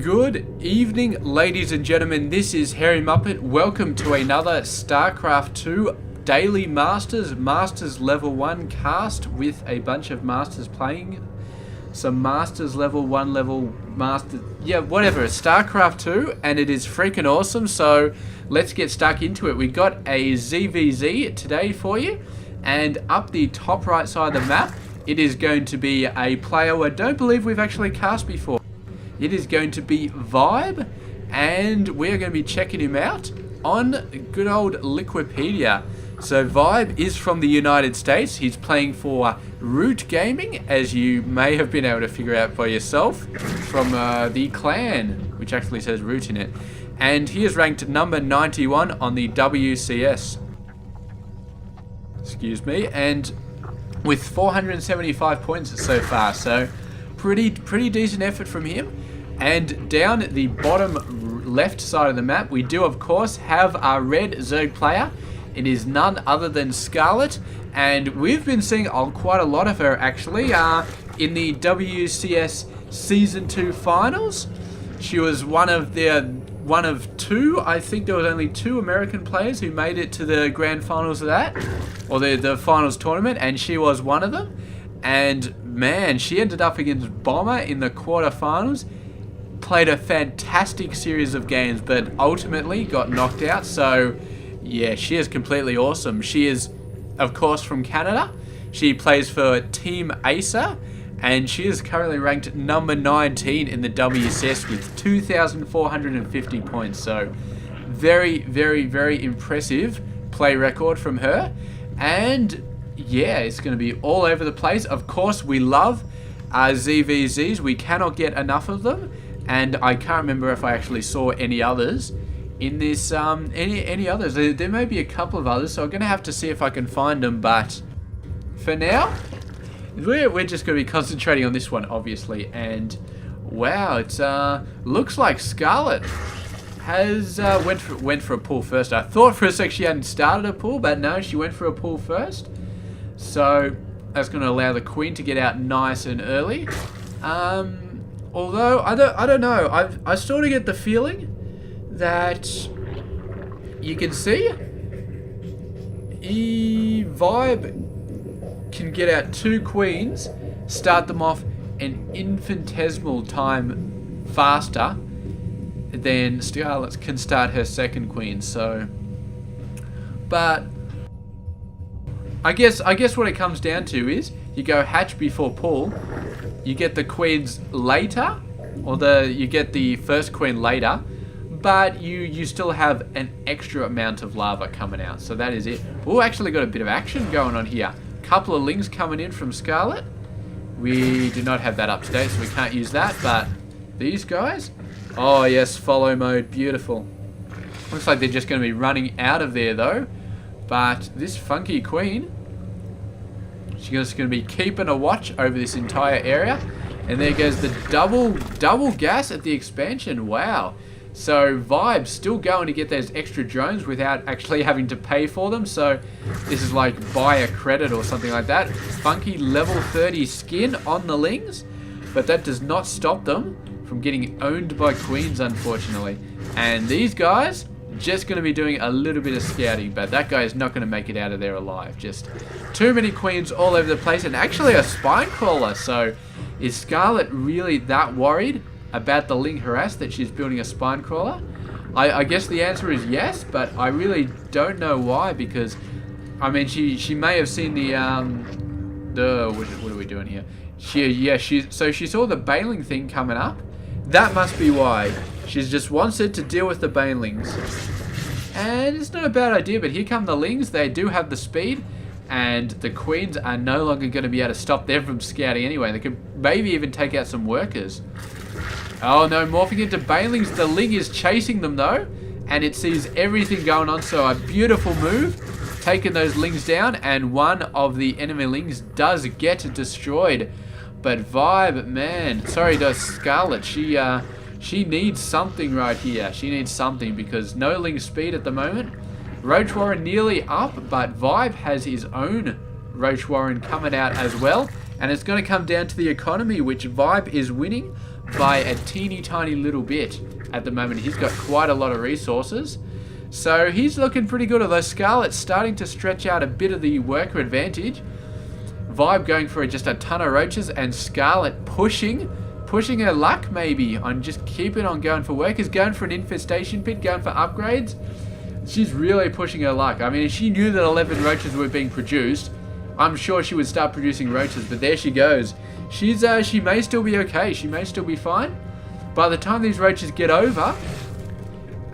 Good evening, ladies and gentlemen. This is Harry Muppet. Welcome to another Starcraft 2 Daily Masters Level 1 cast with a bunch of Masters playing. Some Masters Level 1 level Masters... yeah, whatever. It's Starcraft 2 and it is freaking awesome. So let's get stuck into it. We got a ZvZ today for you. And up the top right side of the map, it is going to be a player I don't believe we've actually cast before. It is going to be ViBE, and we're going to be checking him out on good old Liquipedia. So ViBE is from the United States. He's playing for Root Gaming, as you may have been able to figure out by yourself from the clan, which actually says Root in it. And he is ranked number 91 on the WCS. Excuse me. And with 475 points so far, so pretty decent effort from him. And down the bottom left side of the map, we do of course have our red Zerg player. It is none other than Scarlett, and we've been seeing quite a lot of her actually in the WCS Season 2 finals. She was one of two. I think there was only 2 American players who made it to the grand finals of that, or the finals tournament, and she was one of them. And man, she ended up against Bomber in the quarterfinals. Played a fantastic series of games, but ultimately got knocked out. So yeah, she is completely awesome. She is of course from Canada. She plays for Team Acer, and she is currently ranked number 19 in the WCS with 2,450 points. So very impressive play record from her. And yeah, it's going to be all over the place. Of course, we love ZvZs. We cannot get enough of them. And I can't remember if I actually saw any others in this, any others. There may be a couple of others, so I'm going to have to see if I can find them. But for now, we're just going to be concentrating on this one, obviously. And wow, it looks like Scarlett has went for a pull first. I thought for a sec she hadn't started a pull, but no, she went for a pull first. So that's going to allow the Queen to get out nice and early. Although I don't know, I sort of get the feeling that you can see ViBE can get out 2 queens, start them off an infinitesimal time faster than Scarlett can start her second queen. So, but I guess what it comes down to is you go hatch before pull. You get the queens later, or you get the first queen later, but you still have an extra amount of lava coming out. So that is it. Oh, actually got a bit of action going on here. Couple of lings coming in from Scarlett. We do not have that up to date, so we can't use that. But these guys, oh yes, follow mode, beautiful. Looks like they're just going to be running out of there though. But this funky queen, she's just going to be keeping a watch over this entire area. And there goes the double gas at the expansion. Wow. So ViBE's still going to get those extra drones without actually having to pay for them. So this is like buy a credit or something like that. Funky level 30 skin on the lings. But that does not stop them from getting owned by queens, unfortunately. And these guys just going to be doing a little bit of scouting, but that guy is not going to make it out of there alive. Just too many queens all over the place, and actually a spine crawler. So is Scarlett really that worried about the ling harass that she's building a spine crawler? I guess the answer is yes, but I really don't know why, because I mean she may have seen the what are we doing here? So she saw the Baneling thing coming up. That must be why. She just wants it to deal with the Banelings. And it's not a bad idea, but here come the lings. They do have the speed, and the queens are no longer going to be able to stop them from scouting anyway. They could maybe even take out some workers. Oh no, morphing into Banelings. The ling is chasing them though, and it sees everything going on. So a beautiful move, taking those lings down, and one of the enemy lings does get destroyed. But ViBE, man, sorry to Scarlett, she needs something right here. She needs something, because no ling speed at the moment. Roach Warren nearly up, but ViBE has his own Roach Warren coming out as well. And it's going to come down to the economy, which ViBE is winning by a teeny tiny little bit at the moment. He's got quite a lot of resources. So he's looking pretty good, although Scarlett's starting to stretch out a bit of the worker advantage. ViBE going for just a ton of roaches, and Scarlett pushing her luck maybe on just keeping on going for workers, going for an infestation pit, going for upgrades. She's really pushing her luck. I mean, if she knew that 11 roaches were being produced, I'm sure she would start producing roaches, but there she goes. She may still be okay. She may still be fine. By the time these roaches get over,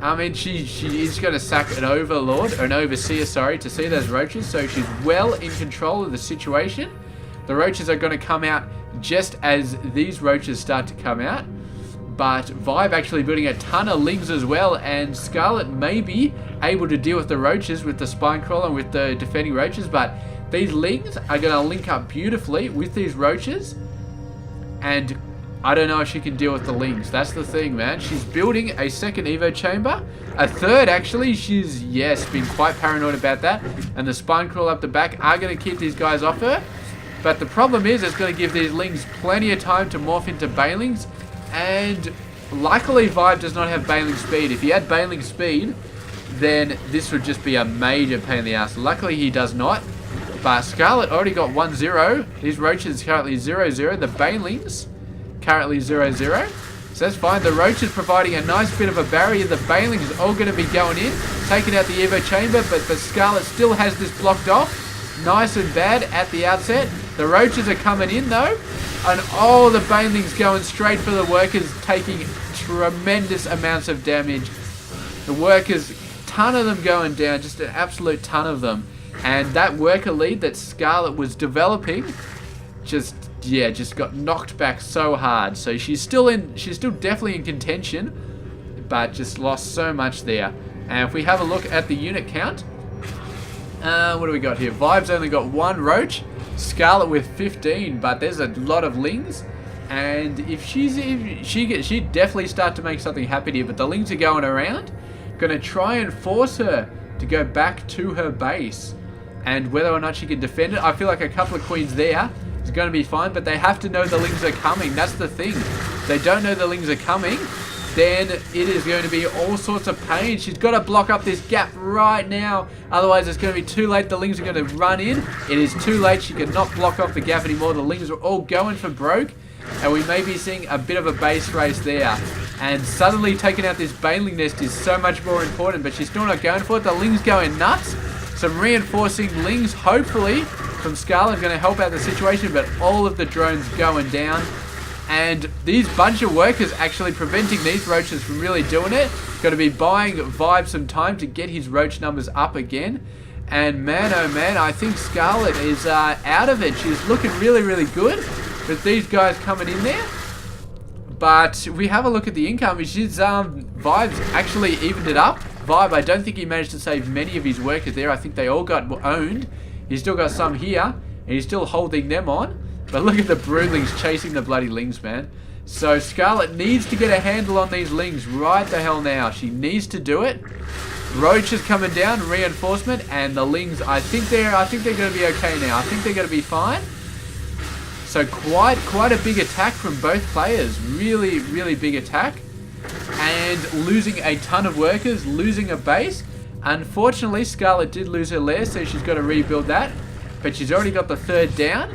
I mean, she is going to sack an overlord, or an overseer, sorry, to see those roaches. So she's well in control of the situation. The roaches are going to come out just as these roaches start to come out. But ViBE actually building a ton of lings as well, and Scarlett may be able to deal with the roaches with the spine crawler and with the defending roaches, but these lings are going to link up beautifully with these roaches, and I don't know if she can deal with the lings. That's the thing, man. She's building a second Evo chamber. A third, actually. She's, yes, been quite paranoid about that. And the spine crawl up the back are going to keep these guys off her. But the problem is it's going to give these lings plenty of time to morph into banelings. And luckily, ViBE does not have baneling speed. If he had baneling speed, then this would just be a major pain in the ass. Luckily, he does not. But Scarlett already got 1-0. These roaches currently 0-0. The banelings currently 0-0. So that's fine. The roach is providing a nice bit of a barrier. The banelings is all going to be going in, taking out the Evo chamber, but Scarlett still has this blocked off. Nice and bad at the outset. The roaches are coming in though, and all the banelings going straight for the workers, taking tremendous amounts of damage. The workers, ton of them going down, just an absolute ton of them. And that worker lead that Scarlett was developing just got knocked back so hard. So she's still definitely in contention, but just lost so much there. And if we have a look at the unit count, what do we got here? ViBE's only got 1 roach, Scarlett with 15, but there's a lot of lings. And if she'd definitely start to make something happen here, but the lings are going around, gonna try and force her to go back to her base. And whether or not she can defend it, I feel like a couple of queens there is going to be fine, but they have to know the lings are coming. That's the thing. If they don't know the lings are coming, then it is going to be all sorts of pain. She's got to block up this gap right now. Otherwise, it's going to be too late. The lings are going to run in. It is too late. She cannot block off the gap anymore. The lings are all going for broke, and we may be seeing a bit of a base race there. And suddenly taking out this baneling nest is so much more important, but she's still not going for it. The lings going nuts. Some reinforcing lings, hopefully, from Scarlett going to help out the situation, but all of the drones going down. And these bunch of workers actually preventing these roaches from really doing it. Going to be buying ViBE some time to get his roach numbers up again. And man, oh man, I think Scarlett is out of it. She's looking really, really good with these guys coming in there. But we have a look at the income. ViBE's actually evened it up. ViBE, I don't think he managed to save many of his workers there. I think they all got owned. He's still got some here, and he's still holding them on. But look at the broodlings chasing the bloody lings, man. So Scarlett needs to get a handle on these lings right the hell now. She needs to do it. Roach is coming down, reinforcement, and the lings, I think they're going to be okay now. I think they're going to be fine. So quite a big attack from both players. Really, really big attack. And losing a ton of workers, losing a base. Unfortunately, Scarlett did lose her lair, so she's got to rebuild that. But she's already got the 3rd down,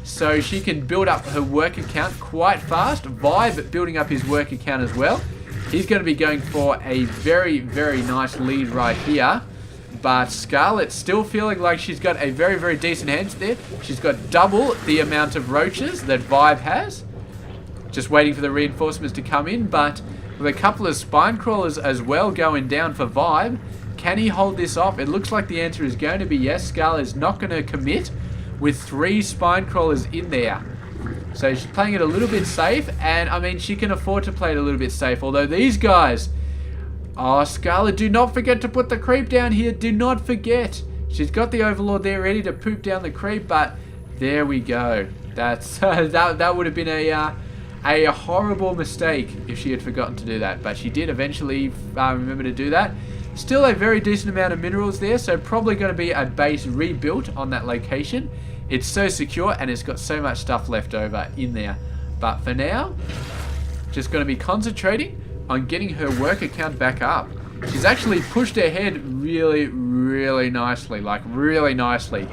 so she can build up her worker count quite fast. ViBE building up his worker count as well. He's going to be going for a very, very nice lead right here. But Scarlett's still feeling like she's got a very, very decent hand there. She's got double the amount of roaches that ViBE has. Just waiting for the reinforcements to come in, but with a couple of spine crawlers as well going down for ViBE, can he hold this off? It looks like the answer is going to be yes. Scarlett is not going to commit with 3 spine crawlers in there. So she's playing it a little bit safe, and I mean, she can afford to play it a little bit safe. Although these guys, oh, Scarlett, do not forget to put the creep down here. Do not forget. She's got the Overlord there ready to poop down the creep, but there we go. That's that would have been a horrible mistake if she had forgotten to do that, but she did eventually remember to do that. Still a very decent amount of minerals there, so probably going to be a base rebuilt on that location. It's so secure and it's got so much stuff left over in there. But for now, just going to be concentrating on getting her worker count back up. She's actually pushed ahead really, really nicely, like really nicely.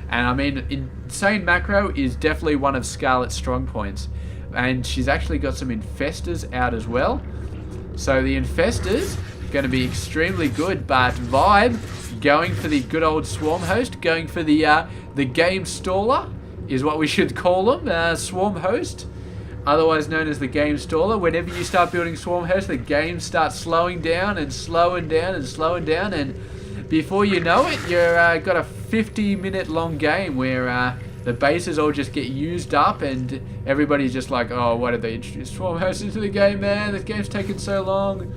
And I mean, insane macro is definitely one of Scarlett's strong points. And she's actually got some infestors out as well. So the infestors going to be extremely good, but ViBE going for the good old swarm host, going for the game staller is what we should call them, swarm host. Otherwise known as the game staller. Whenever you start building swarm hosts, the game starts slowing down and slowing down and slowing down, and before you know it, you're got a 50-minute long game where the bases all just get used up and everybody's just like, oh, why did they introduce swarm hosts into the game, man? This game's taking so long.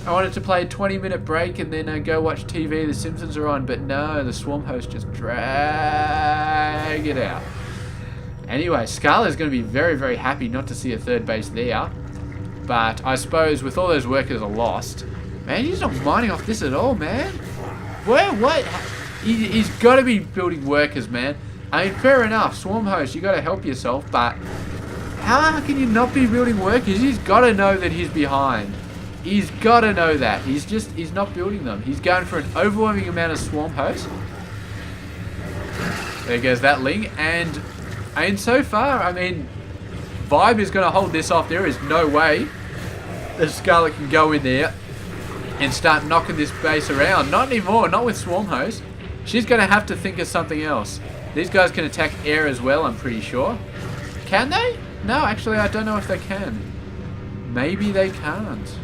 I wanted to play a 20-minute break and then go watch TV. The Simpsons are on, but no, the swarm hosts just drag it out. Anyway, Scarlett is going to be very, very happy not to see a third base there. But I suppose with all those workers are lost, man, he's not mining off this at all, man. What? He's got to be building workers, man. I mean, fair enough, swarm host, you got to help yourself, but how can you not be building workers? He's got to know that he's behind. He's got to know that. He's not building them. He's going for an overwhelming amount of swarm hosts. There goes that Ling, and so far, I mean, ViBE is going to hold this off. There is no way that Scarlett can go in there and start knocking this base around. Not anymore, not with swarm host. She's going to have to think of something else. These guys can attack air as well, I'm pretty sure. Can they? No, actually, I don't know if they can. Maybe they can't.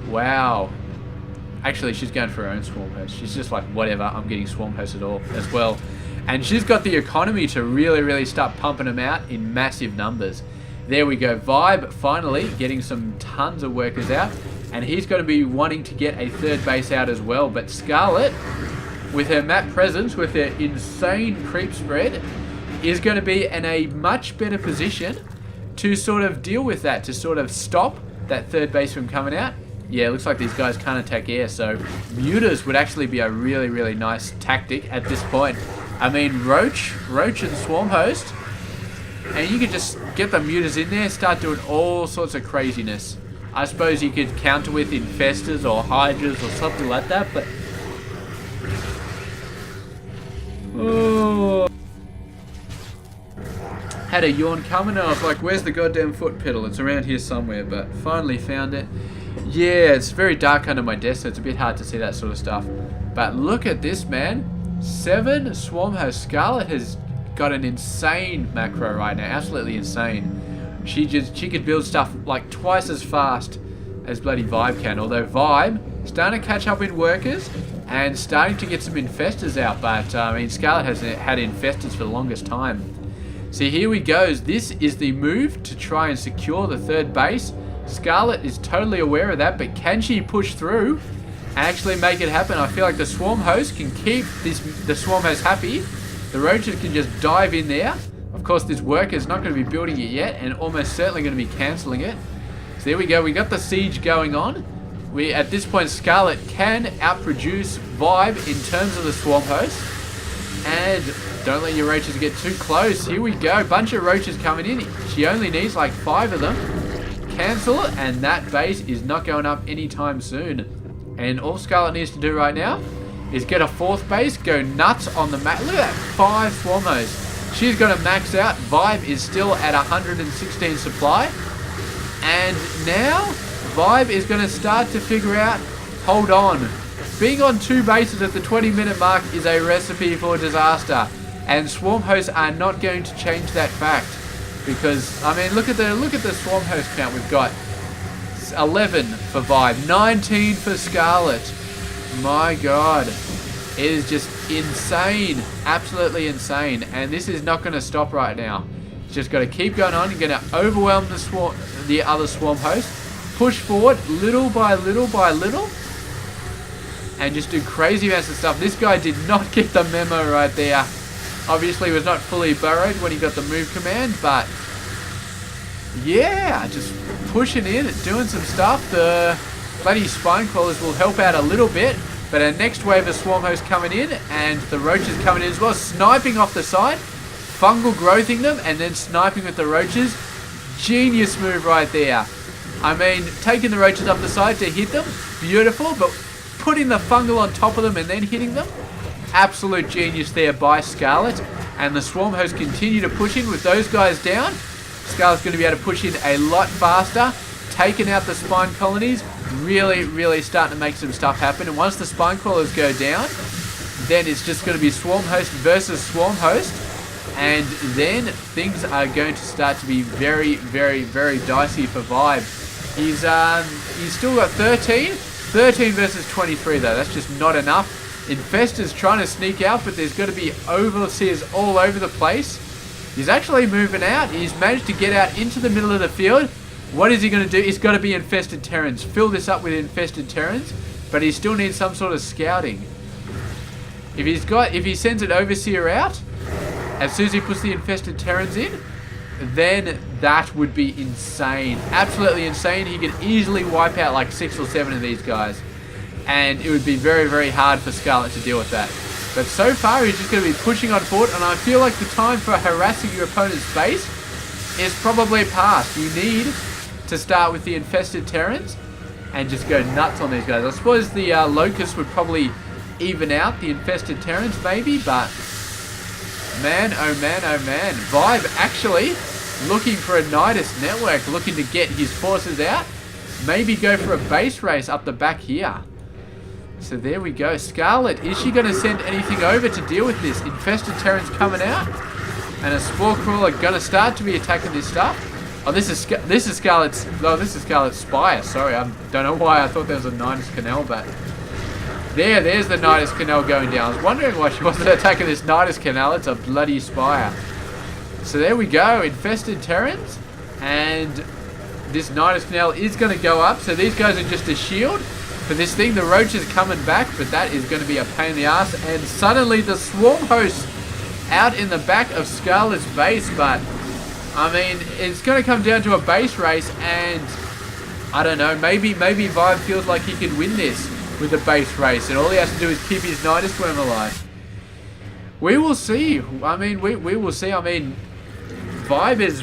Wow. Actually, she's going for her own swarm host. She's just like, whatever, I'm getting swarm host at all as well. And she's got the economy to really, really start pumping them out in massive numbers. There we go. ViBE finally getting some tons of workers out. And he's going to be wanting to get a third base out as well. But Scarlett, with her map presence, with her insane creep spread, is going to be in a much better position to sort of deal with that, to sort of stop that third base from coming out. Yeah, it looks like these guys can't attack air, so mutas would actually be a really, really nice tactic at this point. I mean, Roach and Swarm Host, and you could just get the mutas in there, start doing all sorts of craziness. I suppose you could counter with infestors or hydras or something like that, but... Oh. Had a yawn coming and I was like, where's the goddamn foot pedal? It's around here somewhere, but finally found it. Yeah, it's very dark under my desk, so it's a bit hard to see that sort of stuff. But look at this, man. 7 swarm hosts. Scarlett has got an insane macro right now, absolutely insane. She could build stuff like twice as fast as bloody ViBE can. Although ViBE starting to catch up in workers and starting to get some infestors out. But I mean, Scarlett has had infestors for the longest time. So here we go. This is the move to try and secure the third base. Scarlett is totally aware of that, but can she push through and actually make it happen? I feel like the swarm host can keep the swarm host happy. The roaches can just dive in there. Of course, this worker's not going to be building it yet and almost certainly going to be cancelling it. So there we go. We got the siege going on. At this point, Scarlett can outproduce ViBE in terms of the swarm host. And don't let your roaches get too close. Here we go. Bunch of roaches coming in. She only needs like 5 of them. Cancel, and that base is not going up anytime soon. And all Scarlett needs to do right now is get a 4th base, go nuts on the map. Look at that, 5 swarm hosts. She's going to max out. ViBE is still at 116 supply. And now, ViBE is going to start to figure out, hold on. Being on 2 bases at the 20-minute mark is a recipe for disaster. And swarm hosts are not going to change that fact. Because, I mean, look at the swarm host count we've got. 11 for ViBE, 19 for Scarlett. My God. It is just insane. Absolutely insane. And this is not going to stop right now. It's just got to keep going on. You're going to overwhelm the other swarm host. Push forward little by little by little. And just do crazy amounts of stuff. This guy did not get the memo right there. Obviously, he was not fully burrowed when he got the move command. But, yeah, just pushing in and doing some stuff. The bloody spine crawlers will help out a little bit. But our next wave of swarm hosts coming in, and the roaches coming in as well, sniping off the side, fungal growthing them, and then sniping with the roaches. Genius move right there. I mean, taking the roaches up the side to hit them, beautiful, but putting the fungal on top of them and then hitting them, absolute genius there by Scarlett. And the swarm hosts continue to push in with those guys down. Scarlett's going to be able to push in a lot faster, taking out the spine colonies, really starting to make some stuff happen. And once the spine crawlers go down, then it's just going to be swarm host versus swarm host. And then things are going to start to be very dicey for ViBE. He's still got 13 versus 23 though. That's just not enough. Infestor's trying to sneak out, but there's going to be overseers all over the place. He's actually moving out. He's managed to get out into the middle of the field. What is he going to do? He's got to be infested Terrans. Fill this up with infested Terrans, but he still needs some sort of scouting. If he sends an overseer out, as soon as he puts the infested Terrans in, then that would be insane. Absolutely insane. He could easily wipe out like 6 or 7 of these guys. And it would be very hard for Scarlett to deal with that. But so far, he's just going to be pushing on forward, and I feel like the time for harassing your opponent's base is probably past. You need to start with the infested Terrans and just go nuts on these guys. I suppose the Locusts would probably even out the infested Terrans, maybe, but man, oh man, oh man. ViBE actually looking for a Nidus network, looking to get his forces out. Maybe go for a base race up the back here. So there we go. Scarlett, is she going to send anything over to deal with this? Infested Terrans coming out. And a Spore Crawler going to start to be attacking this stuff. Oh, this is Scarlett's... No, this is Scarlett's Spire. Sorry, I don't know why I thought there was a Nidus Canal, but... There's the Nidus Canal going down. I was wondering why she wasn't attacking this Nidus Canal. It's a bloody Spire. So there we go. Infested Terrans. And this Nidus Canal is going to go up. So these guys are just a shield for this thing. The roach is coming back, but that is going to be a pain in the ass. And suddenly the swarm host out in the back of Scarlett's base. But I mean, it's going to come down to a base race, and I don't know, maybe ViBE feels like he can win this with a base race, and all he has to do is keep his Nidus Worm alive. We will see. I mean, we will see. I mean, ViBE is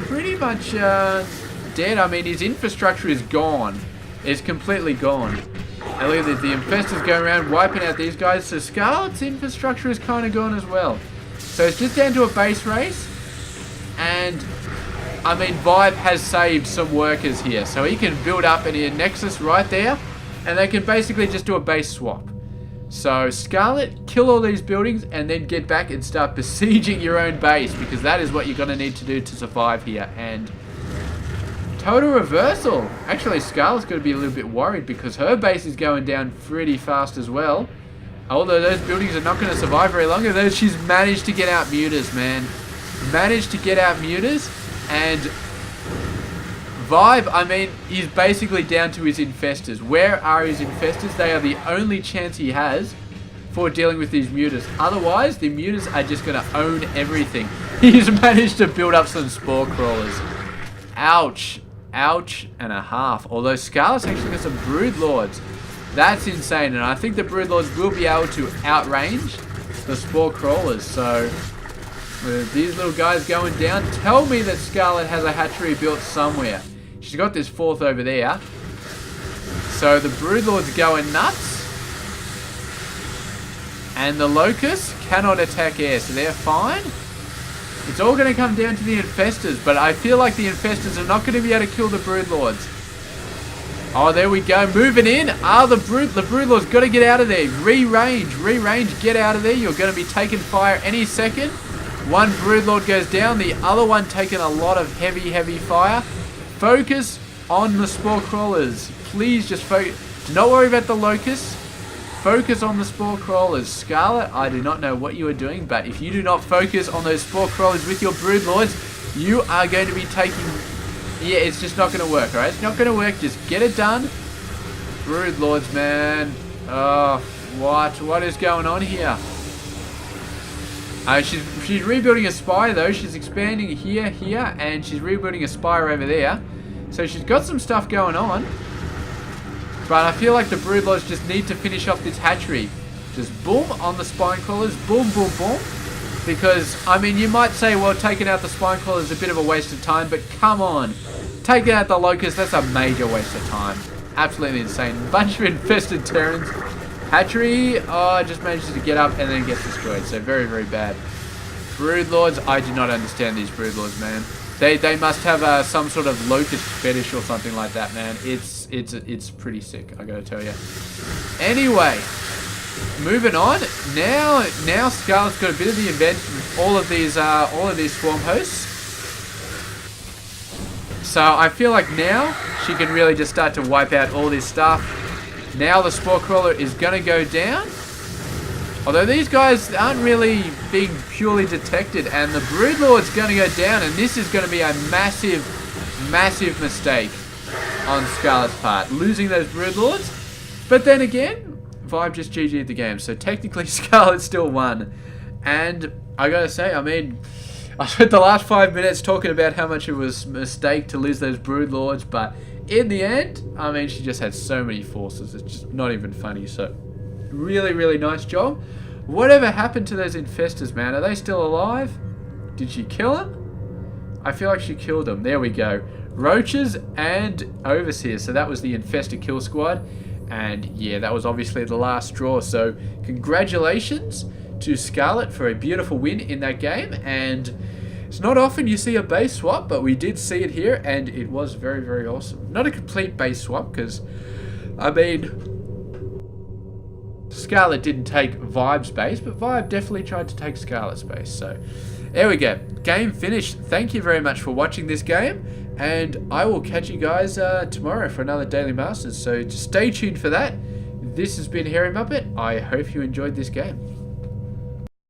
pretty much dead. I mean, his infrastructure is gone. It's completely gone. And look at the infestors going around wiping out these guys. So Scarlett's infrastructure is kind of gone as well. So it's just down to a base race. And I mean, ViBE has saved some workers here. So he can build up a Nexus right there. And they can basically just do a base swap. So Scarlett, kill all these buildings and then get back and start besieging your own base. Because that is what you're going to need to do to survive here. And total reversal. Actually, Scarlett's going to be a little bit worried because her base is going down pretty fast as well. Although those buildings are not going to survive very long. Although she's managed to get out mutas, man. Managed to get out mutas. And ViBE, I mean, he's basically down to his infestors. Where are his infestors? They are the only chance he has for dealing with these mutas. Otherwise, the mutas are just going to own everything. He's managed to build up some spore crawlers. Ouch. Ouch and a half. Although Scarlett's actually got some Broodlords. That's insane. And I think the Broodlords will be able to outrange the spore crawlers. So with these little guys going down, tell me that Scarlett has a hatchery built somewhere. She's got this 4th over there. So the Broodlords going nuts. And the Locusts cannot attack air, so they're fine. It's all going to come down to the infestors, but I feel like the infestors are not going to be able to kill the Broodlords. Oh, there we go. Moving in. The Broodlords got to get out of there. Re-range, get out of there. You're going to be taking fire any second. One Broodlord goes down, the other one taking a lot of heavy fire. Focus on the spore crawlers. Please just focus. Do not worry about the locusts. Focus on the spore crawlers. Scarlett, I do not know what you are doing, but if you do not focus on those spore crawlers with your Broodlords, you are going to be taking... Yeah, it's just not going to work, alright? It's not going to work. Just get it done. Broodlords, man. Oh, what is going on here? She's rebuilding a spire though. She's expanding here, and she's rebuilding a spire over there. So she's got some stuff going on. But I feel like the Broodlords just need to finish off this hatchery. Just boom on the spine crawlers. Boom. Because, I mean, you might say, well, taking out the spine crawlers is a bit of a waste of time. But come on. taking out the Locust, that's a major waste of time. Absolutely insane. Bunch of infested Terrans. Hatchery, just manages to get up and then gets destroyed. So very, very bad. Broodlords, I do not understand these Broodlords, man. They must have some sort of Locust fetish or something like that, man. It's pretty sick, I gotta tell you. Anyway, moving on. Now Scarlett's got a bit of the advantage with all of these swarm hosts. So I feel like now she can really just start to wipe out all this stuff. Now the Spore Crawler is gonna go down. Although these guys aren't really being purely detected, and the Broodlord's going to go down, and this is going to be a massive, massive mistake on Scarlett's part, losing those Broodlords. But then again, ViBE just GG'd the game, so technically Scarlett still won. And I gotta say, I mean, I spent the last 5 minutes talking about how much it was a mistake to lose those Broodlords, but in the end, I mean, she just had so many forces, it's just not even funny, so... Really, really nice job. Whatever happened to those infestors, man? Are they still alive? Did she kill them? I feel like she killed them. There we go. Roaches and Overseers. So that was the infestor kill squad. And yeah, that was obviously the last straw. So congratulations to Scarlett for a beautiful win in that game. And it's not often you see a base swap, but we did see it here. And it was very, very awesome. Not a complete base swap because, I mean... Scarlett didn't take ViBE's base, but ViBE definitely tried to take Scarlett's base. So, there we go. Game finished. Thank you very much for watching this game, and I will catch you guys tomorrow for another Daily Masters. So, just stay tuned for that. This has been Hairy Muppet. I hope you enjoyed this game.